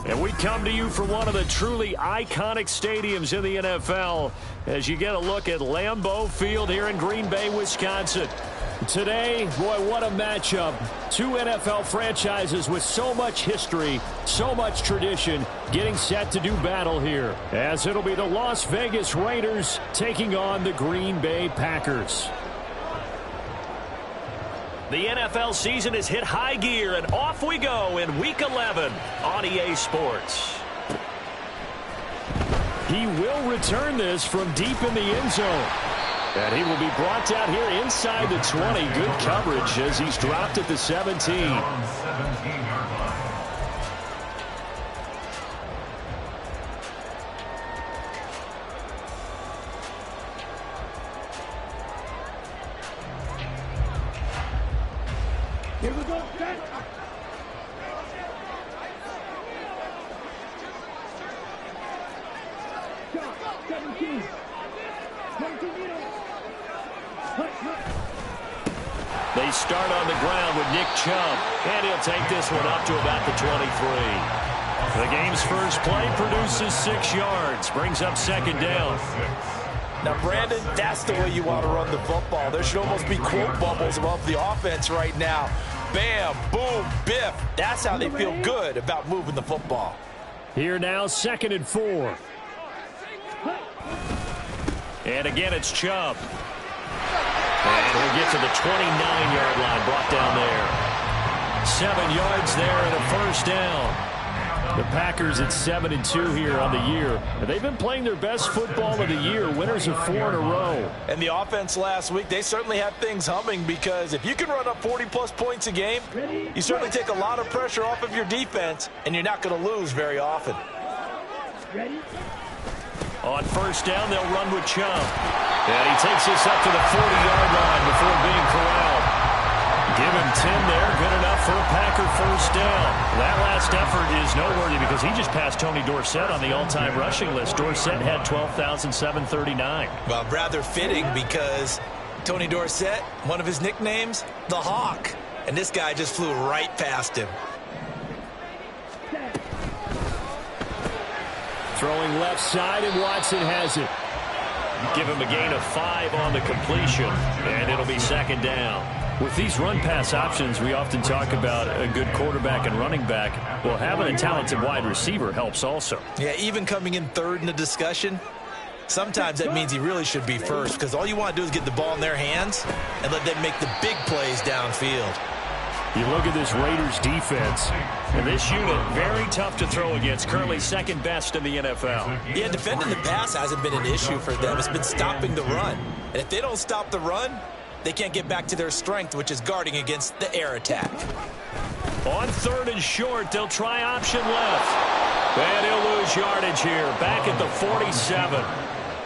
And we come to you from one of the truly iconic stadiums in the NFL as you get a look at Lambeau Field here in Green Bay, Wisconsin. Today, boy, what a matchup. Two NFL franchises with so much history, so much tradition, getting set to do battle here. As it'll be the Las Vegas Raiders taking on the Green Bay Packers. The NFL season has hit high gear, and off we go in Week 11 on EA Sports. He will return this from deep in the end zone. And he will be brought down here inside the 20. Good coverage as he's dropped at the 17. Here we go, set. Shot, 17. 22 meters. They start on the ground with Nick Chubb, and he'll take this one up to about the 23. The game's first play produces 6 yards, brings up second down. Now, Brandon, that's the way you want to run the football. There should almost be quote bubbles above the offense right now. Bam, boom, biff. That's how they feel good about moving the football. Here now, 2nd and 4. And again, it's Chubb. And he'll get to the 29-yard line, brought down there. 7 yards there and a first down. The Packers at 7-2 here on the year. They've been playing their best football of the year, winners of 4 in a row. And the offense last week, they certainly had things humming, because if you can run up 40-plus points a game, you certainly take a lot of pressure off of your defense, and you're not going to lose very often. Ready? On first down, they'll run with Chubb. And he takes this up to the 40-yard line before being corralled. Give him 10 there, good enough for a Packer first down. That last effort is noteworthy because he just passed Tony Dorsett on the all-time rushing list. Dorsett had 12,739. Well, rather fitting, because Tony Dorsett, one of his nicknames, the Hawk. And this guy just flew right past him. Throwing left side, and Watson has it. Give him a gain of 5 on the completion, and it'll be second down. With these run-pass options, we often talk about a good quarterback and running back. Well, having a talented wide receiver helps also. Yeah, even coming in third in the discussion, sometimes that means he really should be first, because all you want to do is get the ball in their hands and let them make the big plays downfield. You look at this Raiders defense, and this unit, very tough to throw against, currently second best in the NFL. Yeah, defending the pass hasn't been an issue for them. It's been stopping the run. And if they don't stop the run, they can't get back to their strength, which is guarding against the air attack. On 3rd and short, they'll try option left. And he'll lose yardage here, back at the 47.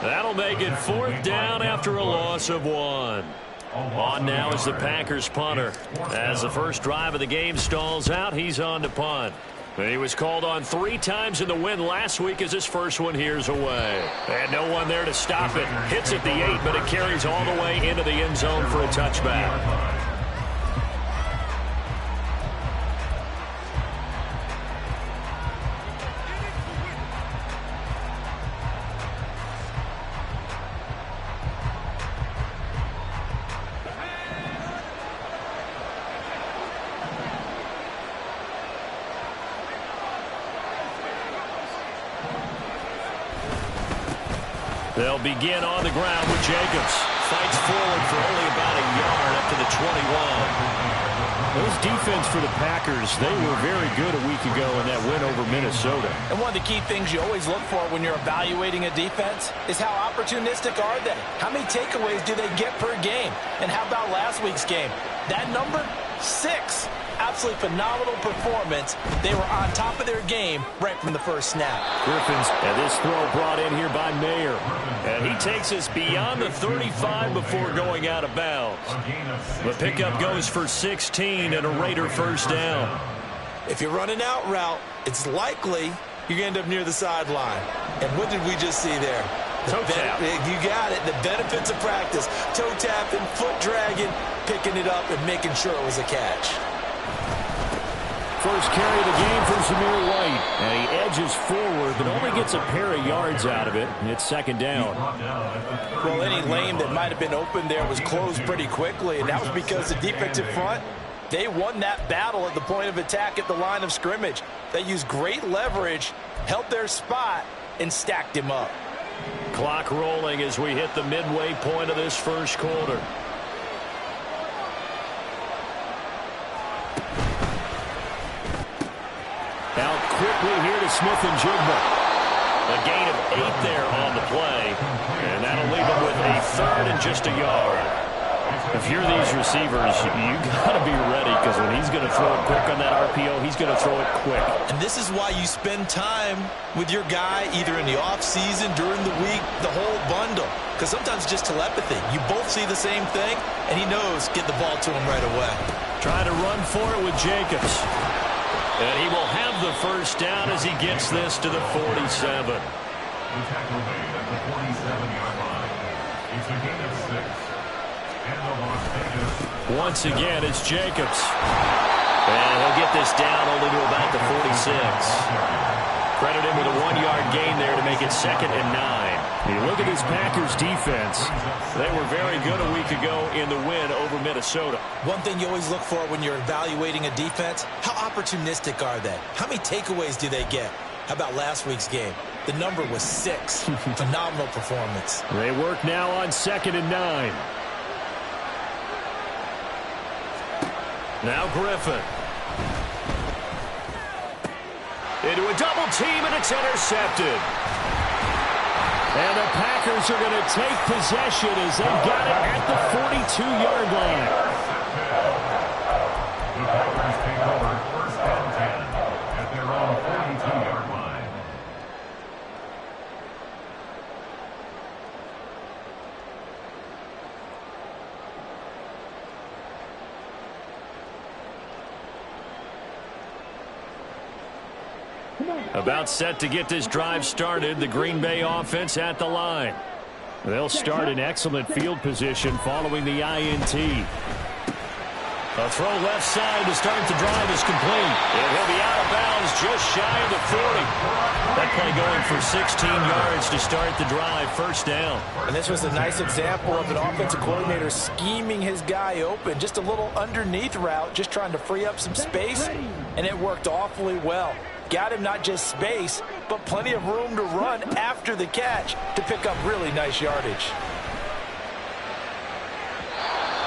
That'll make it 4th down after a loss of 1. On now is the Packers punter. As the first drive of the game stalls out, he's on to punt. He was called on 3 times in the win last week as his first one here's away. And no one there to stop it. Hits at the 8, but it carries all the way into the end zone for a touchback. They'll begin on the ground with Jacobs. Fights forward for only about a yard up to the 21. Those defense for the Packers, they were very good a week ago in that win over Minnesota. And one of the key things you always look for when you're evaluating a defense is how opportunistic are they? How many takeaways do they get per game? And how about last week's game? That number, 6. Absolutely phenomenal performance. They were on top of their game right from the first snap. Griffins, and this throw brought in here by Mayer. And he takes us beyond the 35 before going out of bounds. The pickup goes for 16 and a Raider first down. If you're running out route, it's likely you're going to end up near the sideline. And what did we just see there? Toe tap. You got it. The benefits of practice. Toe tapping, foot dragging, picking it up, and making sure it was a catch. First carry of the game for Zamir White. And he edges forward, but only gets a pair of yards out of it. And it's second down. Well, any lane that might have been open there was closed pretty quickly, and that was because the defensive front, they won that battle at the point of attack at the line of scrimmage. They used great leverage, held their spot, and stacked him up. Clock rolling as we hit the midway point of this first quarter. Out quickly here to Smith and Jigba. A gain of 8 there on the play. And that'll leave him with a third and just a yard. If you're these receivers, you got to be ready, because when he's going to throw it quick on that RPO, he's going to throw it quick. And this is why you spend time with your guy either in the offseason, during the week, the whole bundle. Because sometimes it's just telepathy. You both see the same thing, and he knows get the ball to him right away. Trying to run for it with Jacobs. And he will have the first down as he gets this to the 47. The tackle made at the 47-yard line. It's a gain of 6. And the Las Vegas. Once again, it's Jacobs. And he'll get this down only to about the 46. Credit him with a 1-yard gain there to make it 2nd and 9. You look at this Packers defense. They were very good a week ago in the win over Minnesota. One thing you always look for when you're evaluating a defense, how opportunistic are they? How many takeaways do they get? How about last week's game? The number was 6. Phenomenal performance. They work now on 2nd and 9. Now Griffin. Into a double team, and it's intercepted. And the Packers are going to take possession as they've got it at the 42-yard line. The Packers take over 1st and 10 at their own 42-yard line. About set to get this drive started. The Green Bay offense at the line. They'll start in excellent field position following the INT. A throw left side to start the drive is complete. And he'll be out of bounds just shy of the 40. That play going for 16 yards to start the drive. 1st down. And this was a nice example of an offensive coordinator scheming his guy open. Just a little underneath route, just trying to free up some space, and it worked awfully well. Got him not just space, but plenty of room to run after the catch to pick up really nice yardage.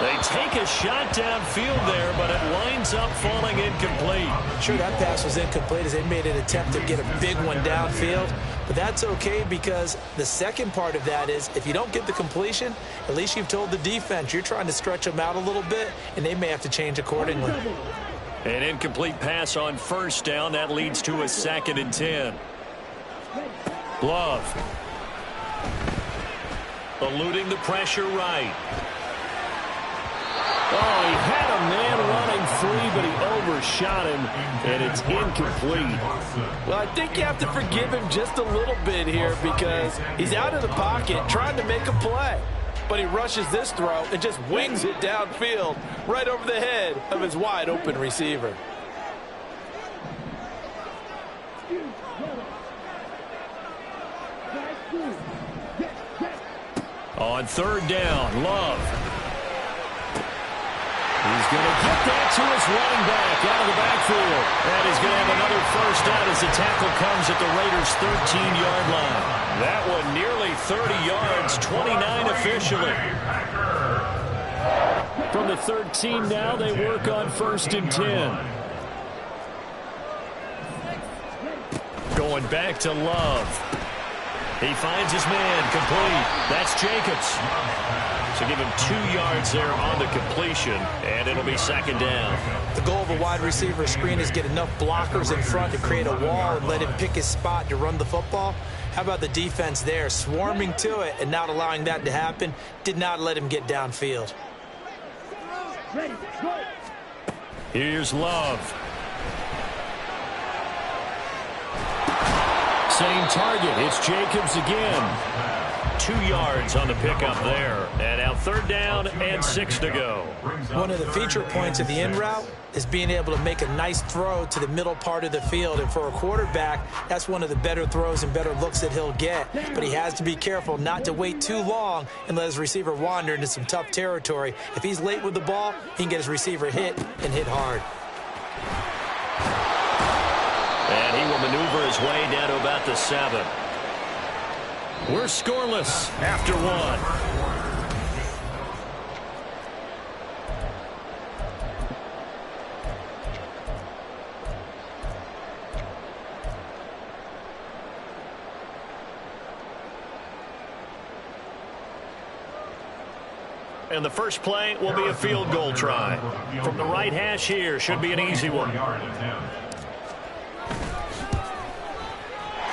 They take a shot downfield there, but it winds up falling incomplete. Sure, that pass was incomplete as they made an attempt to get a big one downfield. But that's okay, because the second part of that is if you don't get the completion, at least you've told the defense you're trying to stretch them out a little bit, and they may have to change accordingly. An incomplete pass on 1st down. That leads to a 2nd and 10. Love. Eluding the pressure right. Oh, he had a man running free, but he overshot him, and it's incomplete. Well, I think you have to forgive him just a little bit here, because he's out of the pocket trying to make a play. But he rushes this throw and just wings it downfield right over the head of his wide-open receiver. On 3rd down, Love. He's going to get that to his running back out of the backfield. And he's going to have another 1st down as the tackle comes at the Raiders' 13-yard line. That one nearly 30 yards, 29 officially. From the 13 now, they work on 1st and 10. Going back to Love. He finds his man, complete. That's Jacobs. So give him 2 yards there on the completion, and it'll be 2nd down. The goal of a wide receiver screen is get enough blockers in front to create a wall and let him pick his spot to run the football. How about the defense there, swarming to it and not allowing that to happen? Did not let him get downfield. Here's Love. Same target. It's Jacobs again. 2 yards on the pickup there. And now 3rd down and 6 to go. One of the feature points of the in route is being able to make a nice throw to the middle part of the field. And for a quarterback, that's one of the better throws and better looks that he'll get. But he has to be careful not to wait too long and let his receiver wander into some tough territory. If he's late with the ball, he can get his receiver hit and hit hard. And he will maneuver his way down to about the 7. We're scoreless after 1. And the first play will be a field goal try. From the right hash here, should be an easy one.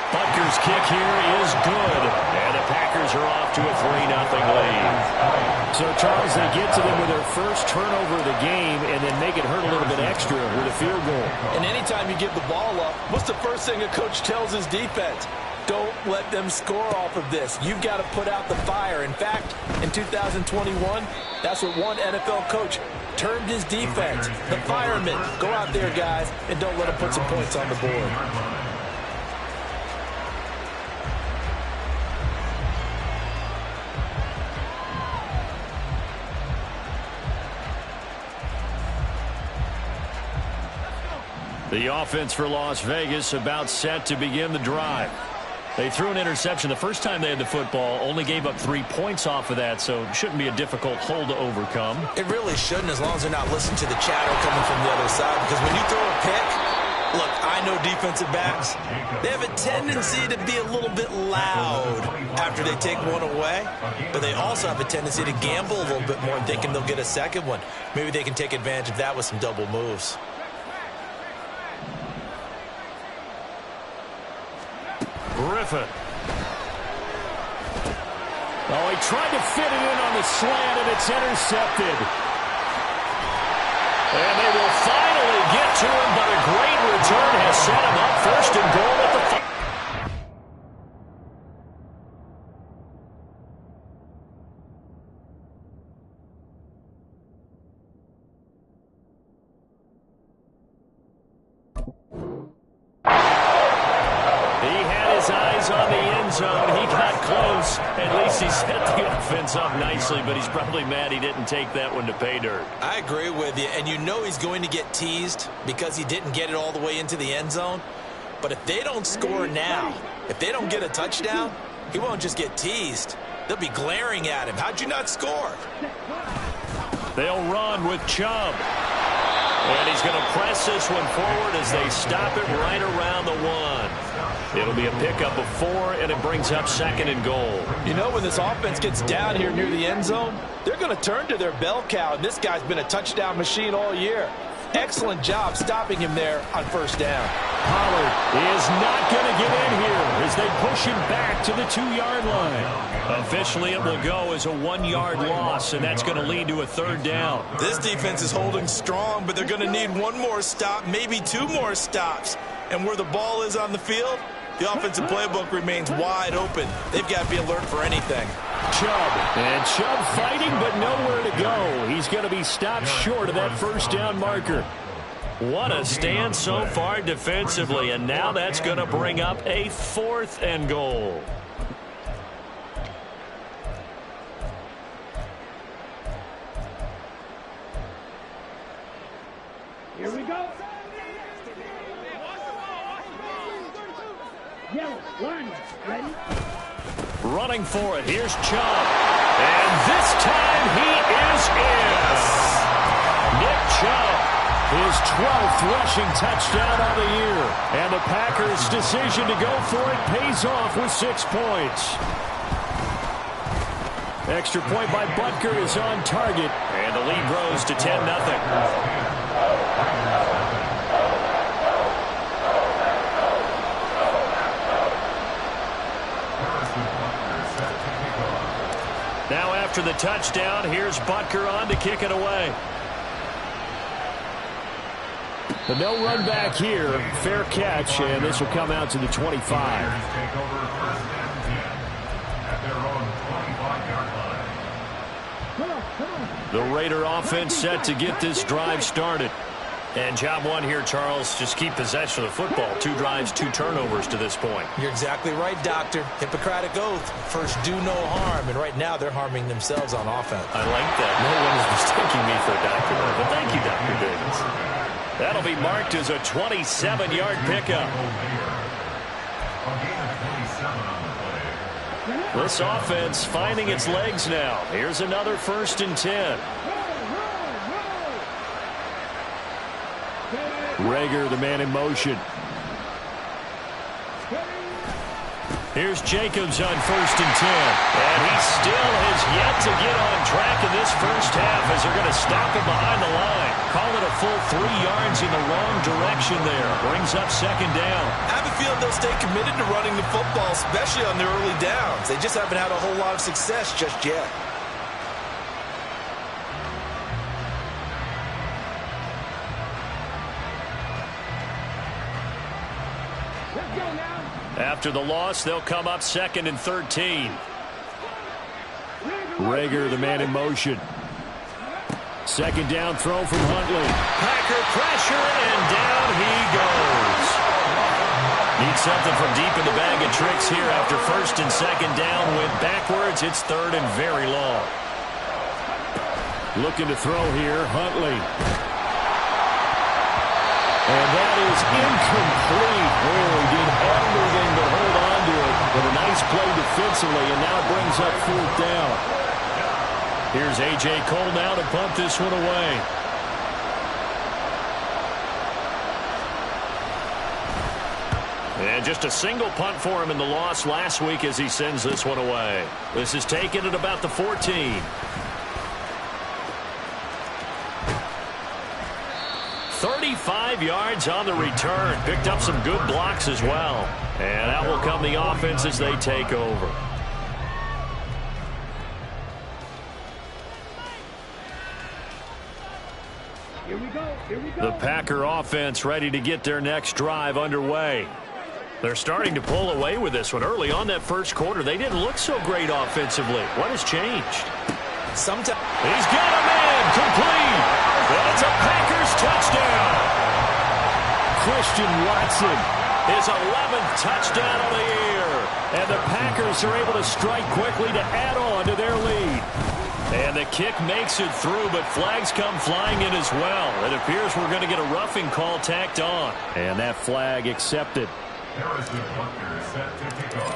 Butker's kick here is good. And the Packers are off to a 3-0 lead. So, Charles, they get to them with their first turnover of the game and then make it hurt a little bit extra with a field goal. And anytime you give the ball up, what's the first thing a coach tells his defense? Don't let them score off of this. You've got to put out the fire. In fact, in 2021, that's what one NFL coach termed his defense. The firemen. Go out there, guys, and don't let them put some points on the board. The offense for Las Vegas about set to begin the drive. They threw an interception the first time they had the football, only gave up 3 points off of that, so it shouldn't be a difficult hole to overcome. It really shouldn't, as long as they're not listening to the chatter coming from the other side, because when you throw a pick, look, I know defensive backs, they have a tendency to be a little bit loud after they take one away, but they also have a tendency to gamble a little bit more, thinking they'll get a second one. Maybe they can take advantage of that with some double moves. Griffin. Oh, he tried to fit it in on the slant, and it's intercepted. And they will finally get to him, but a great return has set him up 1st and goal at the 5. Eyes on the end zone. He got close. At least he set the offense up nicely, but he's probably mad he didn't take that one to pay dirt. I agree with you, and you know he's going to get teased because he didn't get it all the way into the end zone. But if they don't score now, if they don't get a touchdown, he won't just get teased. They'll be glaring at him. How'd you not score? They'll run with Chubb. And he's going to press this one forward as they stop it right around the 1. It'll be a pickup of 4, and it brings up 2nd and goal. You know, when this offense gets down here near the end zone, they're going to turn to their bell cow, and this guy's been a touchdown machine all year. Excellent job stopping him there on 1st down. Pollard is not going to get in here as they push him back to the 2-yard line. Officially, it will go as a 1-yard loss, and that's going to lead to a 3rd down. This defense is holding strong, but they're going to need 1 more stop, maybe 2 more stops. And where the ball is on the field, the offensive playbook remains wide open. They've got to be alert for anything. Chubb. And Chubb fighting, but nowhere to go. He's going to be stopped short of that 1st down marker. What a stand so far defensively, and now that's going to bring up a 4th and goal. Here we go. Yellow, line, ready? Running for it. Here's Chubb. And this time he is in. Nick Chubb, his 12th rushing touchdown of the year. And the Packers' decision to go for it pays off with 6 points. Extra point by Butker is on target. And the lead grows to 10-0. Now after the touchdown, here's Butker on to kick it away. But no run back here. Fair catch, and this will come out to the 25. Take over 1st and 10 at their own The Raider offense set to get this drive started. And job one here, Charles, just keep possession of the football. 2 drives, 2 turnovers to this point. You're exactly right, Doctor. Hippocratic oath. First, do no harm. And right now, they're harming themselves on offense. I like that. No one is mistaking me for a doctor, but thank you, Dr. Davis. That'll be marked as a 27-yard pickup. This offense finding its legs now. Here's another 1st and 10. Rager, the man in motion. Here's Jacobs on 1st and 10. And he still has yet to get on track in this first half as they're going to stop him behind the line. Call it a full 3 yards in the wrong direction there. Brings up 2nd down. I have a feeling they'll stay committed to running the football, especially on their early downs. They just haven't had a whole lot of success just yet. After the loss, they'll come up 2nd and 13. Rager, the man in motion. 2nd down throw from Huntley. Packer pressure, and down he goes. Needs something from deep in the bag of tricks here after 1st and 2nd down. Went backwards. It's 3rd and very long. Looking to throw here, Huntley. And that is incomplete. Oh, he did everything but hold on to it. But a nice play defensively, and now it brings up 4th down. Here's A.J. Cole now to punt this one away. And just a single punt for him in the loss last week as he sends this one away. This is taken at about the 14. 35 yards on the return. Picked up some good blocks as well. And out will come the offense as they take over. Here we go. Here we go. The Packer offense ready to get their next drive underway. They're starting to pull away with this one. Early on that first quarter, they didn't look so great offensively. What has changed? Sometimes He's got a man complete. That's a Packers touchdown. Christian Watson, his 11th touchdown of the year. And the Packers are able to strike quickly to add on to their lead. And the kick makes it through, but flags come flying in as well. It appears we're going to get a roughing call tacked on. And that flag accepted.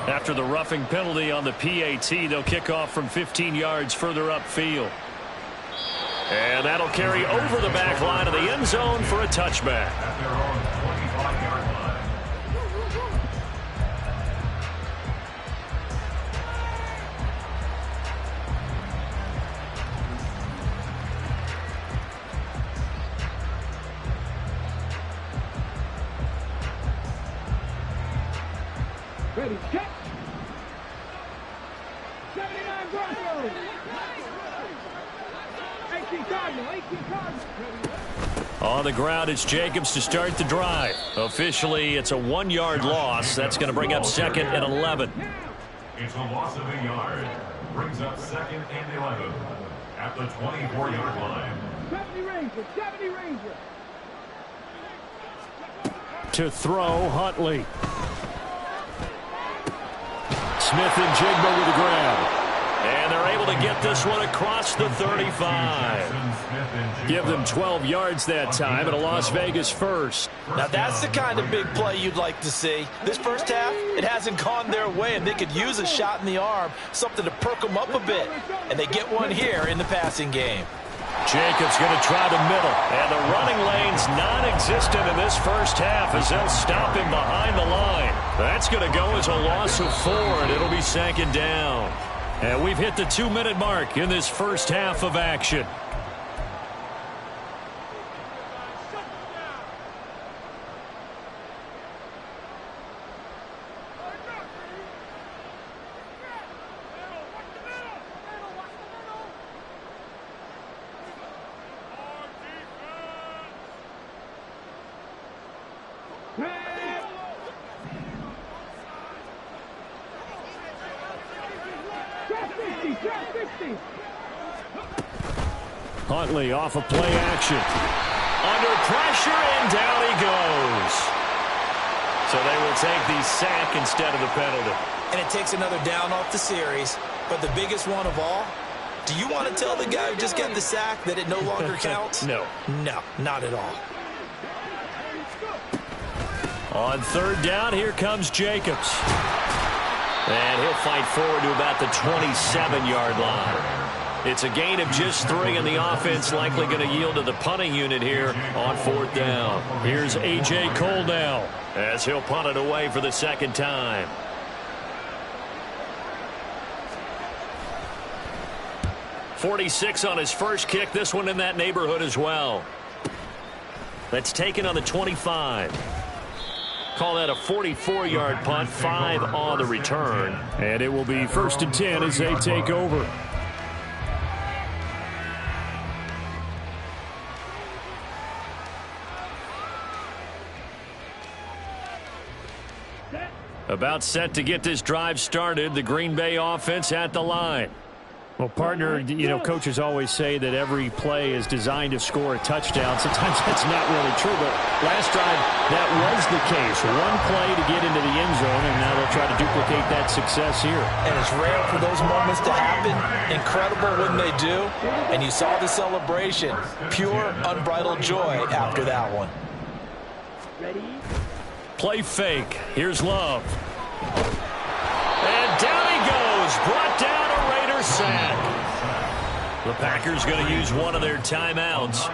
After the roughing penalty on the PAT, they'll kick off from 15 yards further upfield. And that'll carry over the back line of the end zone for a touchback. At their own 25-yard line. Ready, check. 79 Broncos. 18 Cardinal, 18 Cardinal. On the ground, it's Jacobs to start the drive. Officially, it's a 1-yard loss. That's going to bring up 2nd and 11. It's a loss of a yard. Brings up 2nd and 11 at the 24-yard line. 70 Ranger, 70 Ranger. To throw, Huntley. Smith and Jigba with the grab. And they're able to get this one across the 35. Give them 12 yards that time and a Las Vegas first. Now that's the kind of big play you'd like to see. This first half, it hasn't gone their way, and they could use a shot in the arm, something to perk them up a bit. And they get one here in the passing game. Jacobs going to try the middle. And the running lane's non-existent in this first half as they'll stop him behind the line. That's going to go as a loss of 4, and it'll be 2nd down. And we've hit the 2-minute mark in this first half of action. Huntley off of play action. Under pressure, and down he goes. So they will take the sack instead of the penalty. And it takes another down off the series. But the biggest one of all, do you want to tell the guy who just got the sack that it no longer counts? No. No, not at all. On third down, here comes Jacobs. And he'll fight forward to about the 27-yard line. It's a gain of just 3, and the offense likely going to yield to the punting unit here on fourth down. Here's A.J. Cole now as he'll punt it away for the second time. .46 on his first kick. This one in that neighborhood as well. That's taken on the 25. Call that a 44-yard punt, 5 on the return. And it will be 1st and 10 as they take over. About set to get this drive started. The Green Bay offense at the line. Well, partner, you know, coaches always say that every play is designed to score a touchdown. Sometimes that's not really true, but last drive, that was the case. One play to get into the end zone, and now they'll try to duplicate that success here. And it's rare for those moments to happen. Incredible when they do. And you saw the celebration. Pure, unbridled joy after that one. Play fake. Here's Love. And down he goes. Brought down a Raider sack. The Packers going to use one of their timeouts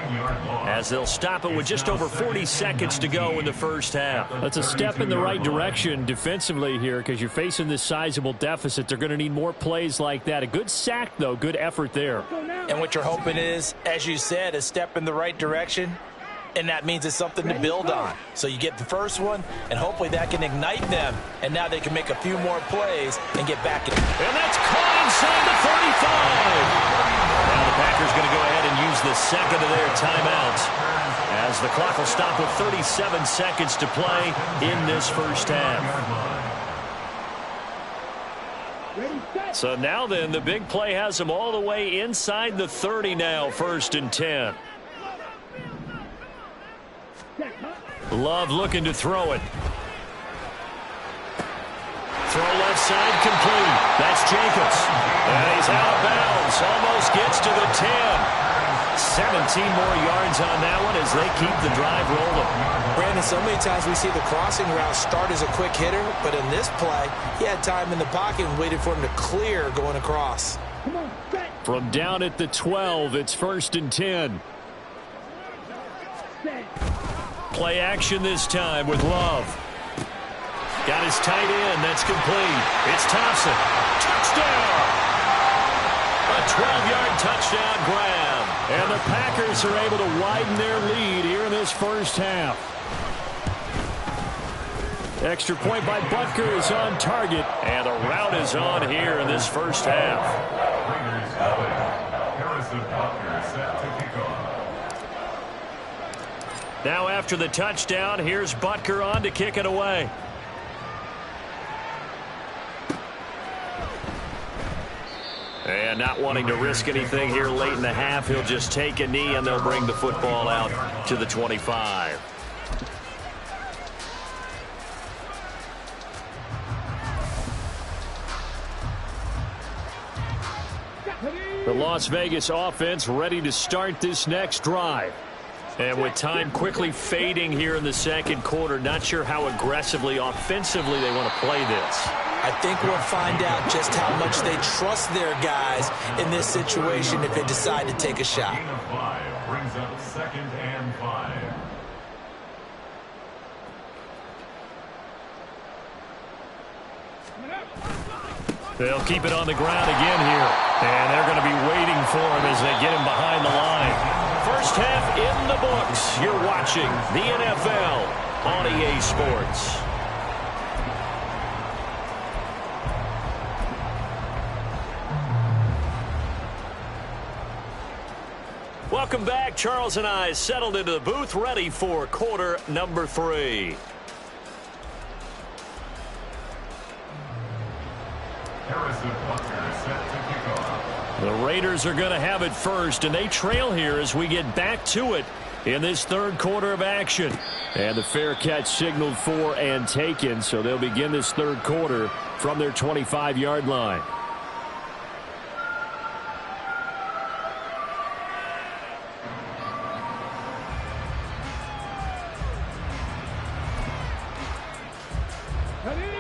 as they'll stop it with just over 40 seconds to go in the first half. That's a step in the right direction defensively here because you're facing this sizable deficit. They're going to need more plays like that. A good sack, though. Good effort there. And what you're hoping is, as you said, a step in the right direction. And that means it's something to build on. So you get the first one, and hopefully that can ignite them. And now they can make a few more plays and get back in. And that's caught inside the 35. Now the Packers going to go ahead and use the second of their timeouts as the clock will stop with 37 seconds to play in this first half. So now then, the big play has them all the way inside the 30 now, 1st and 10. Love looking to throw it. Throw left side complete. That's Jacobs. And he's out of bounds. Almost gets to the 10. 17 more yards on that one as they keep the drive rolling. Brandon, so many times we see the crossing route start as a quick hitter, but in this play, he had time in the pocket and waited for him to clear going across. From down at the 12, it's 1st and 10. Play action this time with Love. Got his tight end. That's complete. It's Thompson. Touchdown! A 12-yard touchdown grab. And the Packers are able to widen their lead here in this first half. Extra point by Butker is on target. And the route is on here in this first half. Harrison Butker set to kick off. Now after the touchdown, here's Butker on to kick it away. And not wanting to risk anything here late in the half, he'll just take a knee and they'll bring the football out to the 25. The Las Vegas offense ready to start this next drive. And with time quickly fading here in the second quarter, not sure how aggressively, offensively they want to play this. I think we'll find out just how much they trust their guys in this situation if they decide to take a shot. Gain of 5 brings up 2nd and 5. They'll keep it on the ground again here. And they're going to be waiting for him as they get him behind the line. First half in the books. You're watching the NFL on EA Sports. Welcome back. Charles and I settled into the booth ready for quarter number 3. Harrison Butker set to kick off. The Raiders are going to have it first, and they trail here as we get back to it in this third quarter of action. And the fair catch signaled for and taken, so they'll begin this third quarter from their 25-yard line.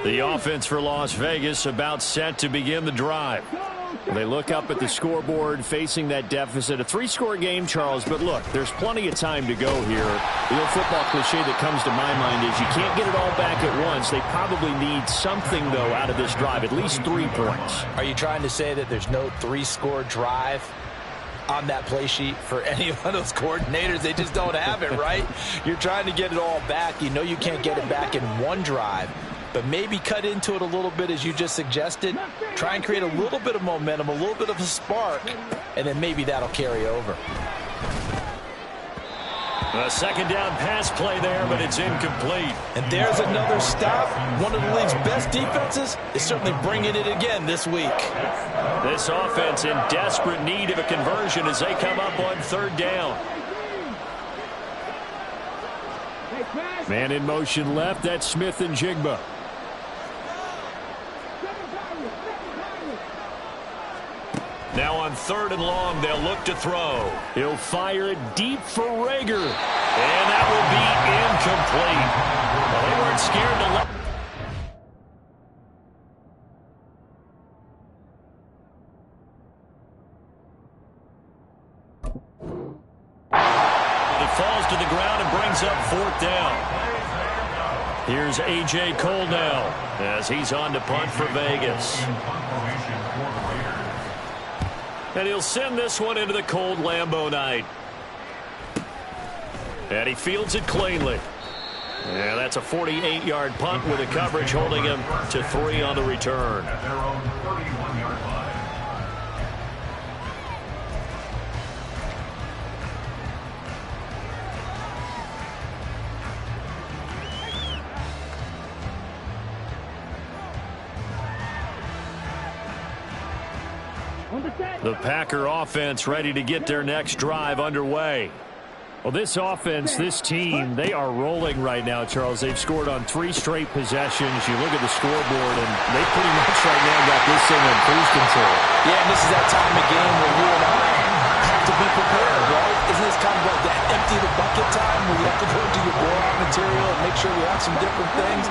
The offense for Las Vegas about set to begin the drive. They look up at the scoreboard facing that deficit. A three-score game, Charles, but look, there's plenty of time to go here. The old football cliche that comes to my mind is you can't get it all back at once. They probably need something, though, out of this drive, at least 3 points. Are you trying to say that there's no three-score drive on that play sheet for any one of those coordinators? They just don't have it, right? You're trying to get it all back. You know you can't get it back in one drive. But maybe cut into it a little bit as you just suggested. Try and create a little bit of momentum, a little bit of a spark, and then maybe that'll carry over. A second down pass play there, but it's incomplete. And there's another stop. One of the league's best defenses is certainly bringing it again this week. This offense in desperate need of a conversion as they come up on third down. Man in motion left. That's Smith and Jigba. Now on third and long, they'll look to throw. He'll fire it deep for Rager. And that will be incomplete. Well, they weren't scared to let... It falls to the ground and brings up fourth down. Here's A.J. Cole now as he's on to punt for Vegas. And he'll send this one into the cold Lambeau night. And he fields it cleanly. Yeah, that's a 48-yard punt with the coverage holding him to 3 on the return. At their own 31-yard line. The Packer offense ready to get their next drive underway. Well, this offense, this team, they are rolling right now, Charles. They've scored on 3 straight possessions. You look at the scoreboard, and they pretty much right now got this thing on cruise control. Yeah, and this is that time of game where you and I have to be prepared, right? Isn't this kind of like that empty the bucket time where you have to go into your blowout material and make sure we have some different things?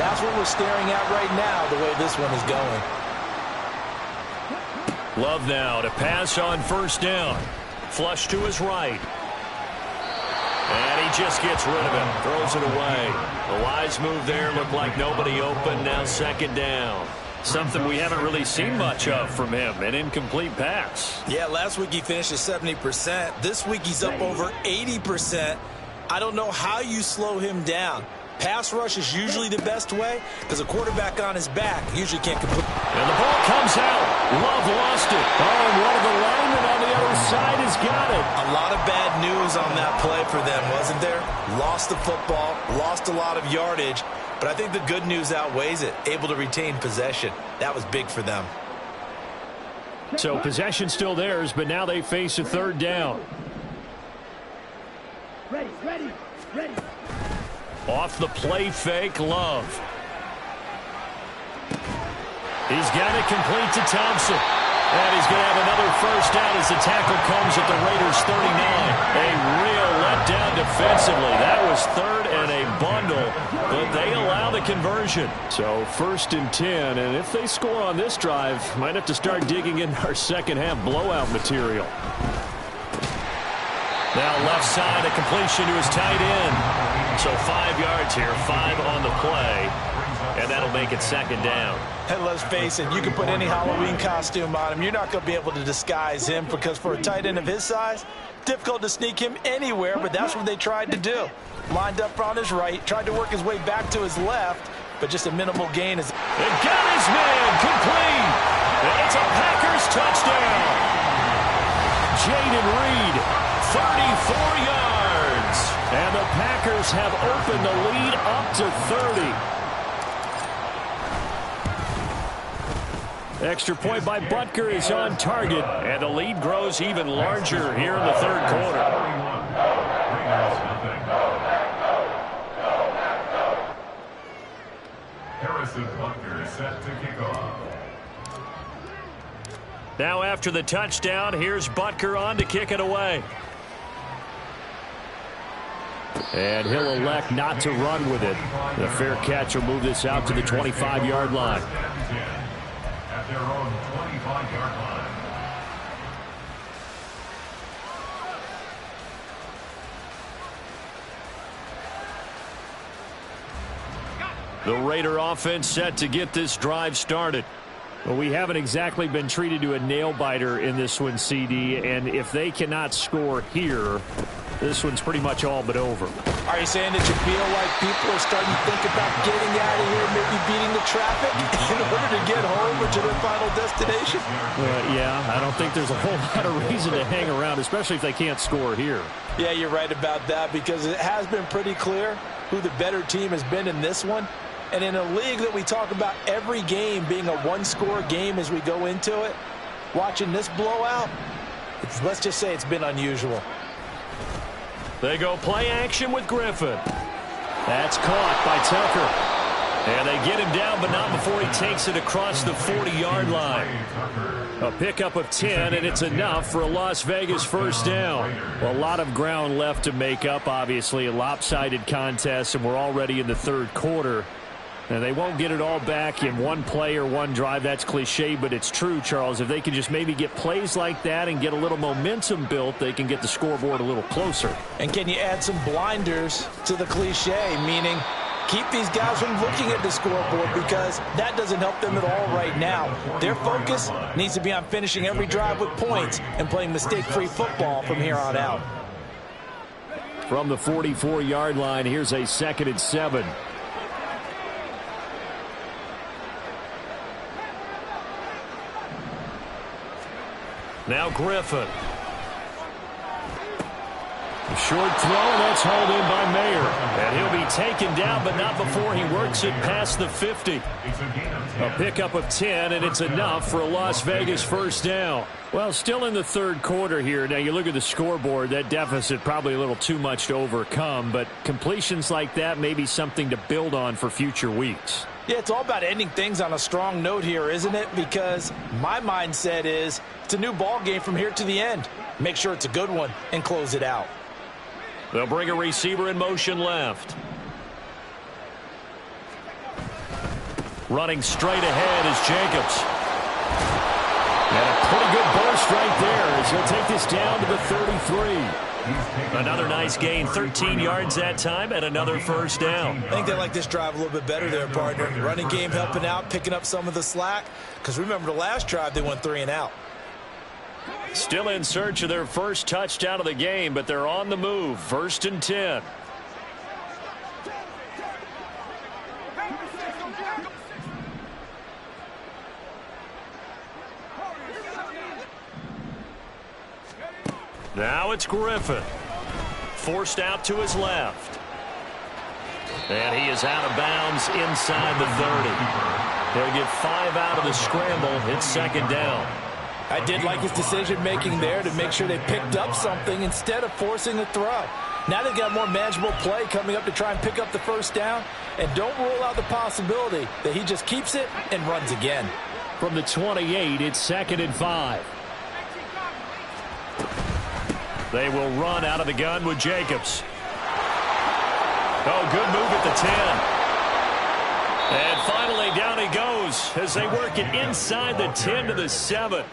That's what we're staring at right now, the way this one is going. Love now to pass on first down. Flush to his right. And he just gets rid of it. Throws it away. The wise move there. Looked like nobody open. Now second down. Something we haven't really seen much of from him. An incomplete pass. Yeah, last week he finished at 70%. This week he's up over 80%. I don't know how you slow him down. Pass rush is usually the best way because a quarterback on his back usually can't complete. And the ball comes out. Love lost it. Oh, and one of the linemen on the other side has got it. A lot of bad news on that play for them, wasn't there? Lost the football, lost a lot of yardage, but I think the good news outweighs it. Able to retain possession. That was big for them. So possession still theirs, but now they face a third down. Ready, ready, ready. Off the play fake, Love. He's got it complete to Thompson. And he's going to have another first down as the tackle comes at the Raiders' 39. A real letdown defensively. That was third and a bundle, but they allow the conversion. So 1st and 10, and if they score on this drive, might have to start digging in our second half blowout material. Now left side, a completion to his tight end. So 5 yards here, 5 on the play, and that'll make it second down. And let's face it, you can put any Halloween costume on him. You're not going to be able to disguise him because for a tight end of his size, difficult to sneak him anywhere, but that's what they tried to do. Lined up on his right, tried to work his way back to his left, but just a minimal gain. And got his man complete. It's a Packers touchdown. Jaden Reed, 34 yards. And the Packers have opened the lead up to 30. Extra point by Butker is on target. And the lead grows even larger here in the third quarter. Harrison Butker set to kick off. Now after the touchdown, here's Butker on to kick it away. And he'll elect not to run with it. The fair catch will move this out to the 25-yard line. At their own 25-yard line. The Raider offense set to get this drive started. Well, we haven't exactly been treated to a nail-biter in this one, CD, and if they cannot score here, this one's pretty much all but over. Are you saying that you feel like people are starting to think about getting out of here, maybe beating the traffic in order to get home or to their final destination? Yeah, I don't think there's a whole lot of reason to hang around, especially if they can't score here. Yeah, you're right about that, because it has been pretty clear who the better team has been in this one. And in a league that we talk about every game being a one-score game as we go into it, watching this blowout, let's just say it's been unusual. They go play action with Griffin. That's caught by Tucker. And they get him down, but not before he takes it across the 40-yard line. A pickup of 10, and it's enough for a Las Vegas first down. Well, a lot of ground left to make up, obviously. A lopsided contest, and we're already in the third quarter. And they won't get it all back in one play or one drive. That's cliche, but it's true, Charles. If they can just maybe get plays like that and get a little momentum built, they can get the scoreboard a little closer. And can you add some blinders to the cliche, meaning keep these guys from looking at the scoreboard, because that doesn't help them at all right now. Their focus needs to be on finishing every drive with points and playing mistake-free football from here on out. From the 44-yard line, here's a 2nd and 7. Now Griffin. A short throw, and that's hauled in by Mayer. And he'll be taken down, but not before he works it past the 50. A pickup of 10, and it's enough for a Las Vegas first down. Well, still in the third quarter here. Now, you look at the scoreboard, that deficit probably a little too much to overcome, but completions like that may be something to build on for future weeks. Yeah, it's all about ending things on a strong note here, isn't it? Because my mindset is it's a new ball game from here to the end. Make sure it's a good one and close it out. They'll bring a receiver in motion left. Running straight ahead is Jacobs. And a pretty good burst right there as he'll take this down to the 33. Another nice gain, 13 yards that time, and another first down. I think they like this drive a little bit better there, partner. Running game helping out, picking up some of the slack. Because remember, the last drive they went 3 and out. Still in search of their first touchdown of the game, but they're on the move. 1st and 10. Now it's Griffin. Forced out to his left. And he is out of bounds inside the 30. They'll get 5 out of the scramble. It's 2nd down. I did like his decision-making there to make sure they picked up something instead of forcing a throw. Now they've got more manageable play coming up to try and pick up the first down. And don't rule out the possibility that he just keeps it and runs again. From the 28, it's 2nd and 5. They will run out of the gun with Jacobs. Oh, good move at the 10. And finally down he goes as they work it inside the 10 to the 7.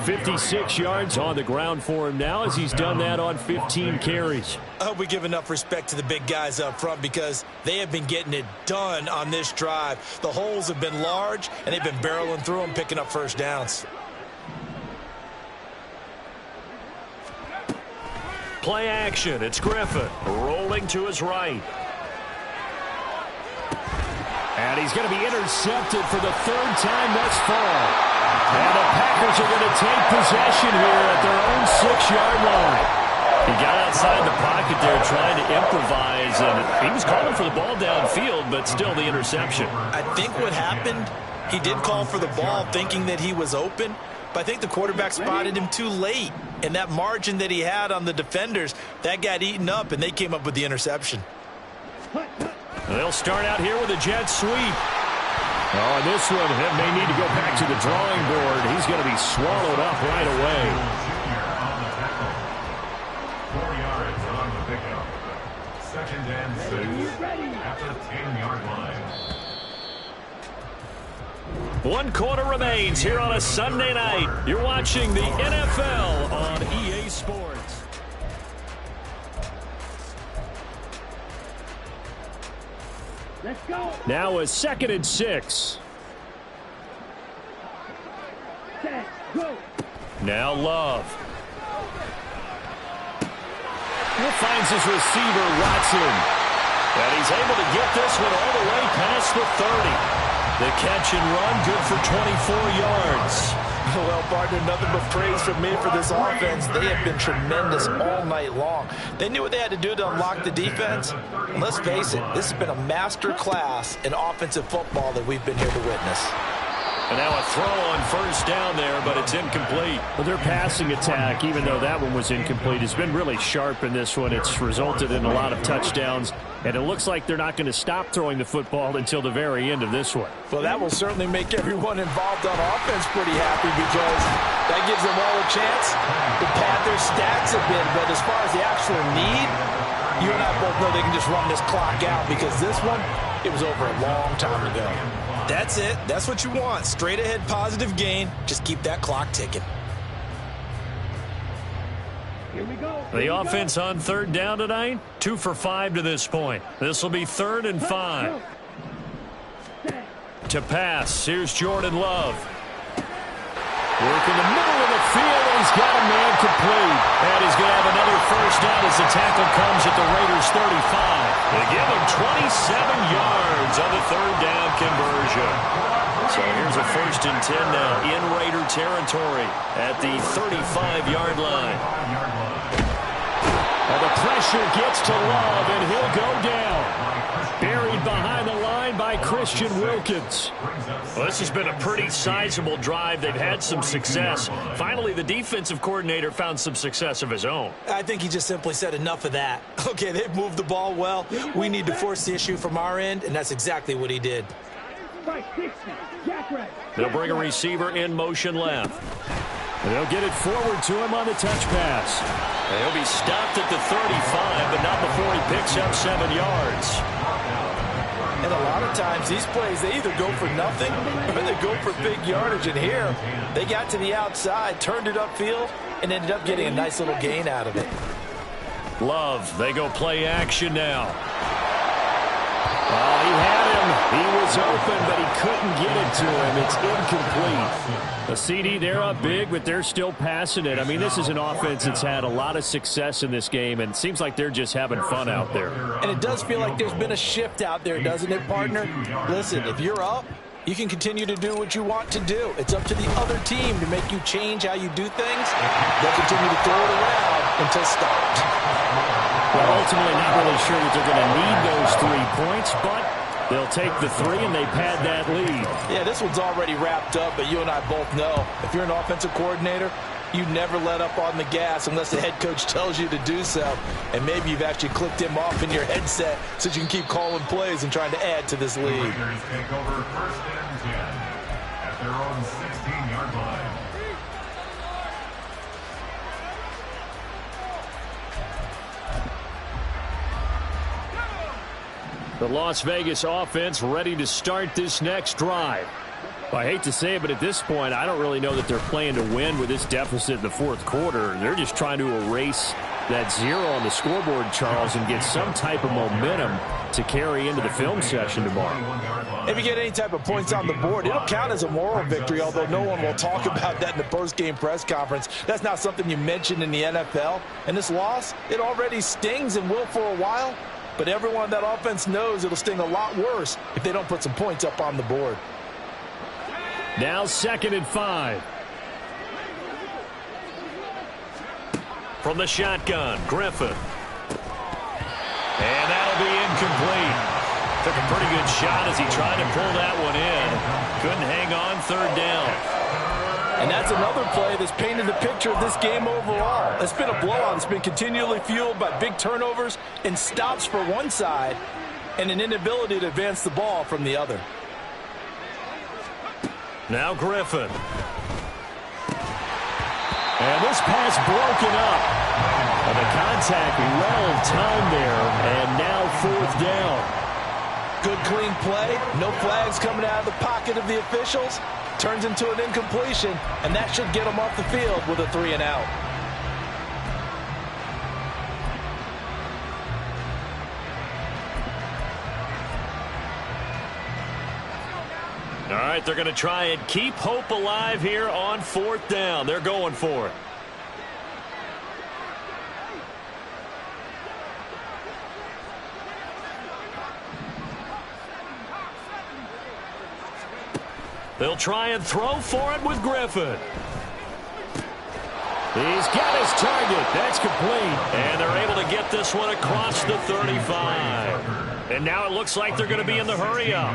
56 yards on the ground for him now as he's done that on 15 carries. I hope we give enough respect to the big guys up front, because they have been getting it done on this drive. The holes have been large, and they've been barreling through them, picking up first downs. Play action. It's Griffin rolling to his right. And he's going to be intercepted for the 3rd time thus far. And the Packers are going to take possession here at their own 6-yard line. He got outside the pocket there trying to improvise, and he was calling for the ball downfield, but still the interception. I think what happened, He did call for the ball thinking that he was open, but I think the quarterback spotted him too late. And that margin that he had on the defenders, that got eaten up, and they came up with the interception. They'll start out here with a jet sweep. Oh, and this one may need to go back to the drawing board. He's going to be swallowed up right away. 4 yards on the pickup. 2nd and 6 at the 10-yard line. 1 quarter remains here on a Sunday night. You're watching the NFL on EA Sports. Let's go. Now a 2nd and 6. Set. Go. Now Love. He finds his receiver, Watson. And he's able to get this one all the way past the 30. The catch and run, good for 24 yards. Well, partner, nothing but praise from me for this offense. They have been tremendous all night long. They knew what they had to do to unlock the defense. And let's face it, this has been a master class in offensive football that we've been here to witness. And now a throw on 1st down there, but it's incomplete. Well, their passing attack, even though that one was incomplete, has been really sharp in this one. It's resulted in a lot of touchdowns, and it looks like they're not going to stop throwing the football until the very end of this one. Well, that will certainly make everyone involved on offense pretty happy, because that gives them all a chance to pad their stats a bit. But as far as the actual need, you and I both know they can just run this clock out, because this one, it was over a long time ago. That's it. That's what you want. Straight ahead positive gain. Just keep that clock ticking. Here we go. The offense on 3rd down tonight, 2 for 5 to this point. This will be 3rd and 5. To pass, here's Jordan Love. Work in the middle of the field, and he's got a man complete. And he's going to have another 1st down as the tackle comes at the Raiders' 35. They give him 27 yards on the 3rd down conversion. So here's a 1st and 10 now in Raider territory at the 35-yard line. Well, the pressure gets to Love, and he'll go down. Buried behind the line by Christian Wilkins. Well, this has been a pretty sizable drive. They've had some success. Finally, the defensive coordinator found some success of his own. I think he just simply said enough of that. Okay, they've moved the ball well. We need to force the issue from our end, and that's exactly what he did. Right, 60. Jackrabbit. They'll bring a receiver in motion left. And they'll get it forward to him on the touch pass. And he'll be stopped at the 35, but not before he picks up 7 yards. And a lot of times, these plays, they either go for nothing or they go for big yardage. And here, they got to the outside, turned it upfield, and ended up getting a nice little gain out of it. Love, they go play action now. Oh, he had him. He was open, but he couldn't get it to him. It's incomplete. The CD, they're up big, but they're still passing it. I mean, this is an offense that's had a lot of success in this game, and it seems like they're just having fun out there. And it does feel like there's been a shift out there, doesn't it, partner? Listen, if you're up, you can continue to do what you want to do. It's up to the other team to make you change how you do things. They'll continue to throw it around until stopped. Well, ultimately, not really sure that they're going to need those 3 points, but they'll take the 3 and they pad that lead. Yeah, this one's already wrapped up, but you and I both know if you're an offensive coordinator, you never let up on the gas unless the head coach tells you to do so. And maybe you've actually clicked him off in your headset so you can keep calling plays and trying to add to this lead. Raiders take over 1st and 10 at their own 16-yard line. The Las Vegas offense ready to start this next drive. Well, I hate to say it, but at this point, I don't really know that they're playing to win with this deficit in the 4th quarter. They're just trying to erase that 0 on the scoreboard, Charles, and get some type of momentum to carry into the film session tomorrow. If you get any type of points on the board, it'll count as a moral victory, although no one will talk about that in the post-game press conference. That's not something you mentioned in the NFL. And this loss, it already stings and will for a while. But everyone on that offense knows it'll sting a lot worse if they don't put some points up on the board. Now 2nd and 5. From the shotgun, Griffin. And that'll be incomplete. Took a pretty good shot as he tried to pull that one in. Couldn't hang on third down. And that's another play that's painted the picture of this game overall. It's been a blowout. It's been continually fueled by big turnovers and stops for one side and an inability to advance the ball from the other. Now Griffin. And this pass broken up. And the contact well timed there, and now fourth down. Good clean play. No flags coming out of the pocket of the officials. Turns into an incompletion, and that should get them off the field with a 3-and-out. All right, they're going to try and keep hope alive here on fourth down. They're going for it. They'll try and throw for it with Griffin. He's got his target. That's complete. And they're able to get this one across the 35. And now it looks like they're going to be in the hurry-up.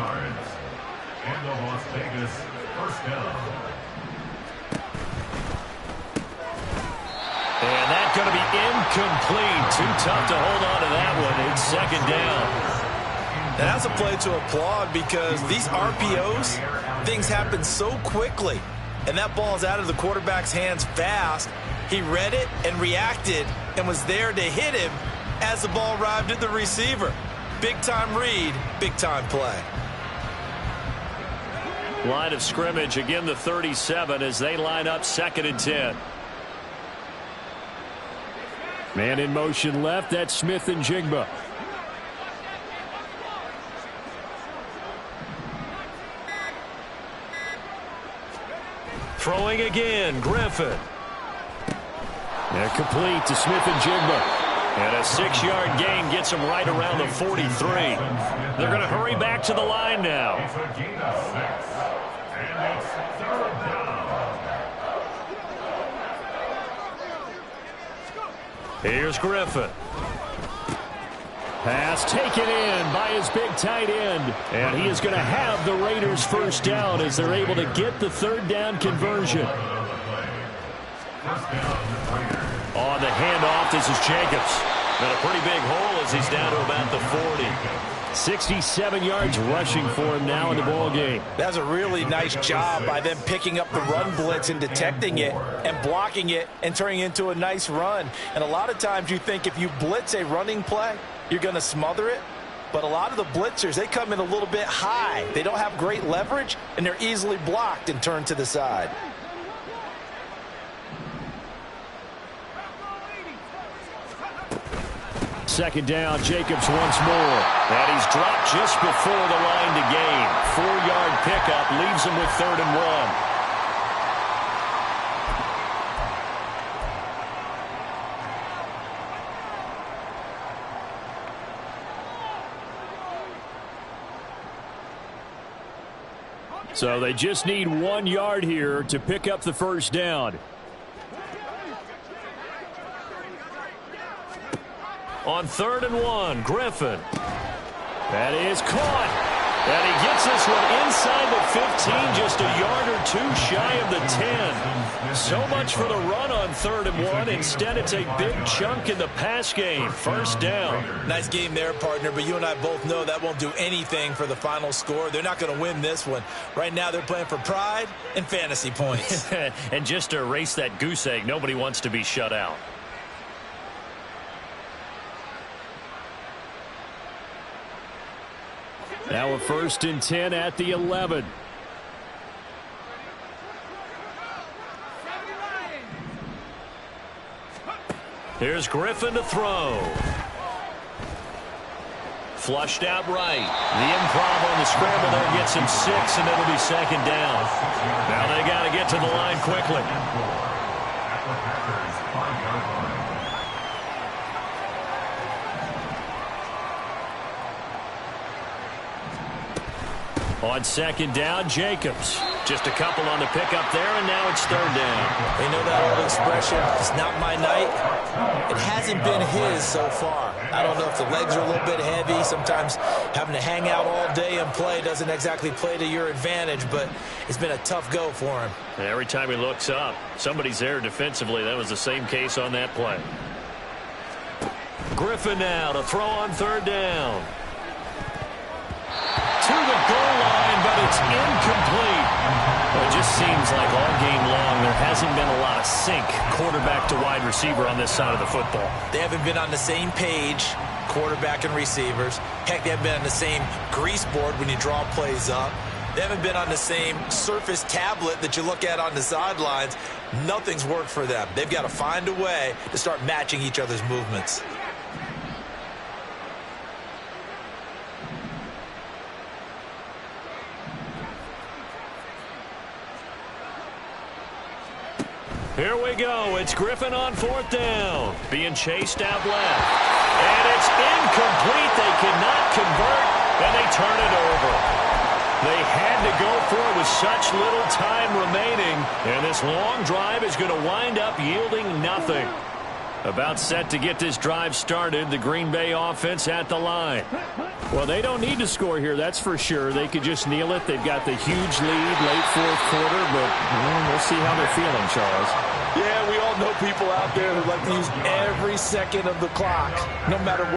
And the Las Vegas first down. And that's going to be incomplete. Too tough to hold on to that one. It's second down. And that's a play to applaud because these RPOs, things happen so quickly. And that ball's out of the quarterback's hands fast. He read it and reacted and was there to hit him as the ball arrived at the receiver. Big-time read, big-time play. Line of scrimmage, again the 37 as they line up 2nd and 10. Man in motion left. That's Smith and Jigba. Throwing again, Griffin. They're complete to Smith and Jigba. And a 6-yard gain gets him right around the 43. They're going to hurry back to the line now. It's a gain of 6. And it's third down. Here's Griffin. Pass taken in by his big tight end. And he is going to have the Raiders first down as they're able to get the third down conversion. First down, Raiders. On the handoff, this is Jacobs. Got a pretty big hole as he's down to about the 40. 67 yards rushing for him now in the ball game. That's a really nice job by them picking up the run blitz and detecting it and blocking it and turning it into a nice run. And a lot of times you think if you blitz a running play, you're going to smother it. But a lot of the blitzers, they come in a little bit high. They don't have great leverage, and they're easily blocked and turned to the side. Second down, Jacobs once more. And he's dropped just before the line to gain. 4-yard pickup leaves him with 3rd and 1. So they just need 1 yard here to pick up the first down. On 3rd and 1, Griffin. That is caught. And he gets this one inside the 15, just a yard or two shy of the 10. So much for the run on 3rd and 1. Instead, it's a big chunk in the pass game. First down. Nice game there, partner, but you and I both know that won't do anything for the final score. They're not going to win this one. Right now, they're playing for pride and fantasy points. And just to erase that goose egg, nobody wants to be shut out. Now a 1st and 10 at the 11. Here's Griffin to throw. Flushed out right. The improv on the scramble there gets him 6, and it'll be 2nd down. Now they got to get to the line quickly. On 2nd down, Jacobs. Just a couple on the pickup there, and now it's third down. You know that old expression, it's not my night? It hasn't been his so far. I don't know if the legs are a little bit heavy. Sometimes having to hang out all day and play doesn't exactly play to your advantage, but it's been a tough go for him. And every time he looks up, somebody's there defensively. That was the same case on that play. Griffin now to throw on third down. To the goal line, but it's incomplete. Well, it just seems like all game long there hasn't been a lot of sync quarterback to wide receiver on this side of the football. They haven't been on the same page, quarterback and receivers. Heck, they haven't been on the same grease board when you draw plays up. They haven't been on the same Surface tablet that you look at on the sidelines. Nothing's worked for them. They've got to find a way to start matching each other's movements. Here we go. It's Griffin on fourth down. Being chased out left. And it's incomplete. They cannot convert, and they turn it over. They had to go for it with such little time remaining, and this long drive is going to wind up yielding nothing. About set to get this drive started, the Green Bay offense at the line. Well, they don't need to score here, that's for sure. They could just kneel it. They've got the huge lead late fourth quarter, but we'll see how they're feeling, Charles. Yeah, we all know people out there who like to use every second of the clock, no matter what.